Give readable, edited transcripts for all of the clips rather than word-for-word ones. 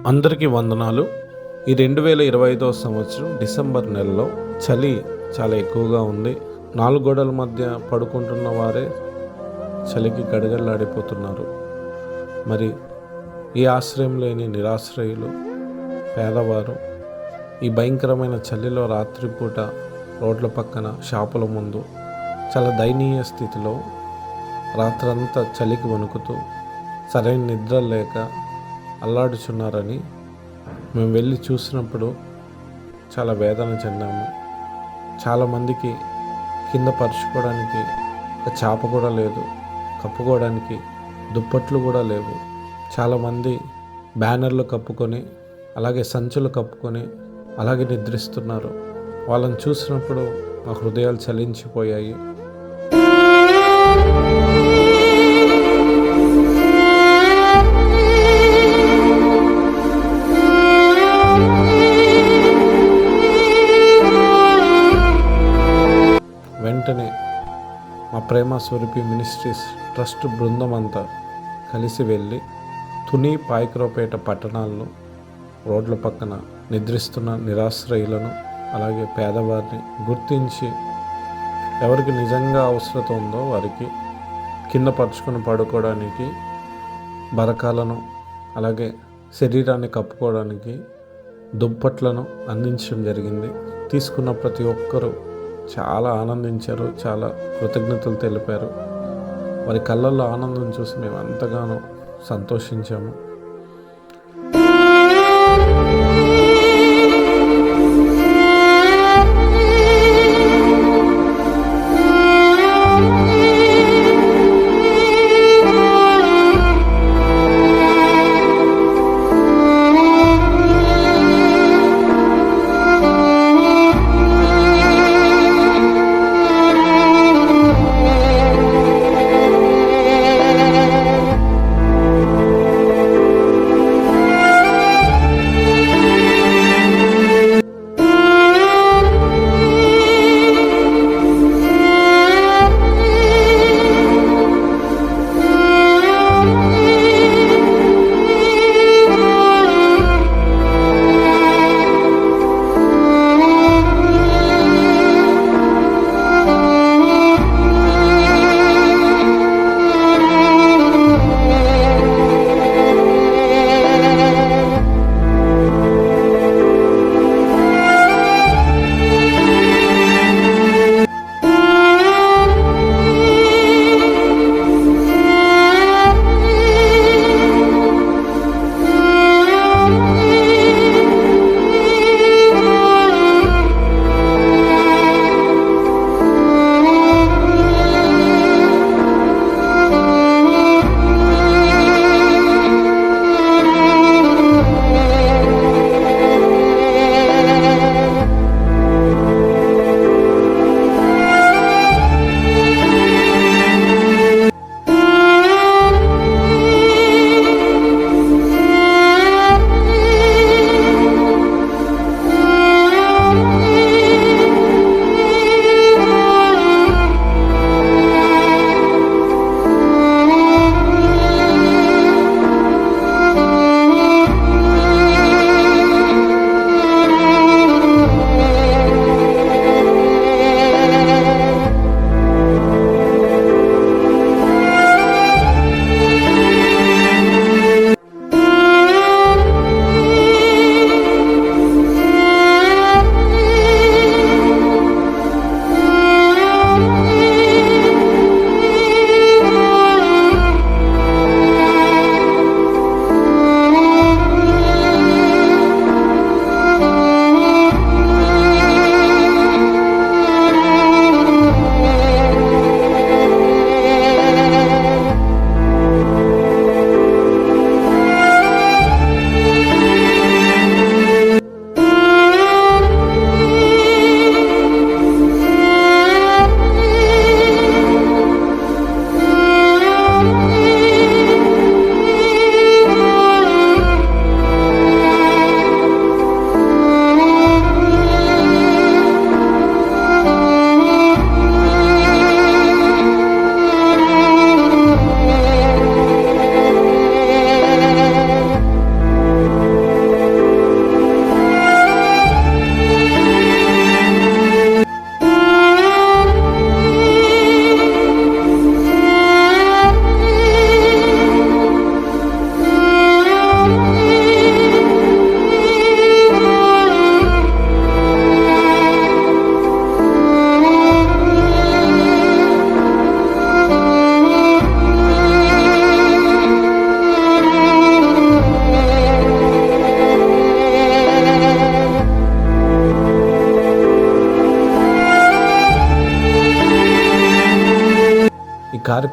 అందరికీ వందనాలు. ఈ 2025 సంవత్సరం డిసెంబర్ నెలలో చలి చాలా ఎక్కువగా ఉంది. 4 గోడల మధ్య పడుకుంటున్న వారే చలికి గడగడలాడిపోతున్నారు. మరి ఈ ఆశ్రయం లేని నిరాశ్రయులు, పేదవారు ఈ భయంకరమైన చలిలో రాత్రిపూట రోడ్ల పక్కన షాపుల ముందు చాలా దయనీయ స్థితిలో రాత్రంతా చలికి వణుకుతూ సరైన నిద్ర లేక అల్లాడుచున్నారని మేము వెళ్ళి చూసినప్పుడు చాలా వేదన చెందాము. చాలామందికి కింద పరుచుకోవడానికి ఒక చాప కూడా లేదు, కప్పుకోవడానికి దుప్పట్లు కూడా లేవు. చాలామంది బ్యానర్లు కప్పుకొని, అలాగే సంచులు కప్పుకొని అలాగే నిద్రిస్తున్నారు. వాళ్ళని చూసినప్పుడు మా హృదయాలు చలించిపోయాయి. వెంటనే మా ప్రేమ స్వరూపి మినిస్ట్రీస్ ట్రస్ట్ బృందం అంతా కలిసి వెళ్ళి తుని, పాయకరావుపేట పట్టణాల్లో రోడ్ల పక్కన నిద్రిస్తున్న నిరాశ్రయులను, అలాగే పేదవారిని గుర్తించి ఎవరికి నిజంగా అవసరత ఉందో వారికి కింద పరుచుకొని పడుకోవడానికి బరకాలను, అలాగే శరీరాన్ని కప్పుకోవడానికి దుప్పట్లను అందించడం జరిగింది. తీసుకున్న ప్రతి ఒక్కరూ చాలా ఆనందించారు, చాలా కృతజ్ఞతలు తెలిపారు. వారి కళ్ళల్లో ఆనందం చూసి మేము ఎంతగానో సంతోషించాము.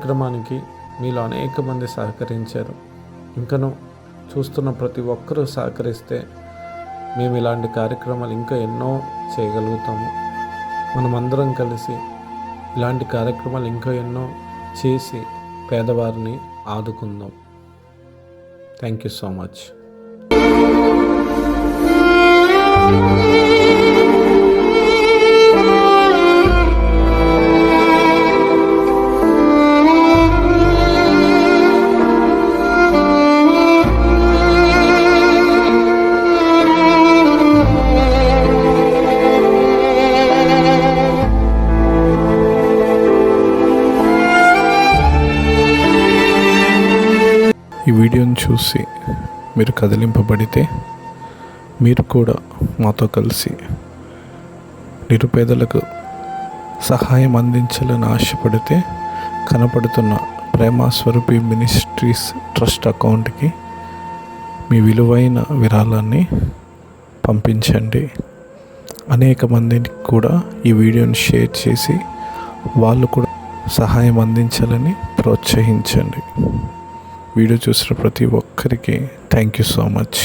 కార్యక్రమానికి మీలో అనేక మంది సహకరించారు. ఇంకను చూస్తున్న ప్రతి ఒక్కరూ సహకరిస్తే మేము ఇలాంటి కార్యక్రమాలు ఇంకా ఎన్నో చేయగలుగుతాము. మనమందరం కలిసి ఇలాంటి కార్యక్రమాలు ఇంకా ఎన్నో చేసి పేదవారిని ఆదుకుందాం. Thank you so much. ఈ వీడియోని చూసి మీరు కదిలింపబడితే మీరు కూడా మాతో కలిసి నిరుపేదలకు సహాయం అందించాలని ఆశపడితే కనపడుతున్న ప్రేమ స్వరూపి మినిస్ట్రీస్ ట్రస్ట్ అకౌంట్కి మీ విలువైన విరాళాన్ని పంపించండి. అనేక మందికి కూడా ఈ వీడియోని షేర్ చేసి వాళ్ళు కూడా సహాయం అందించాలని ప్రోత్సహించండి. వీడియో చూసిన ప్రతి ఒక్కరికి థ్యాంక్ యూ సో మచ్.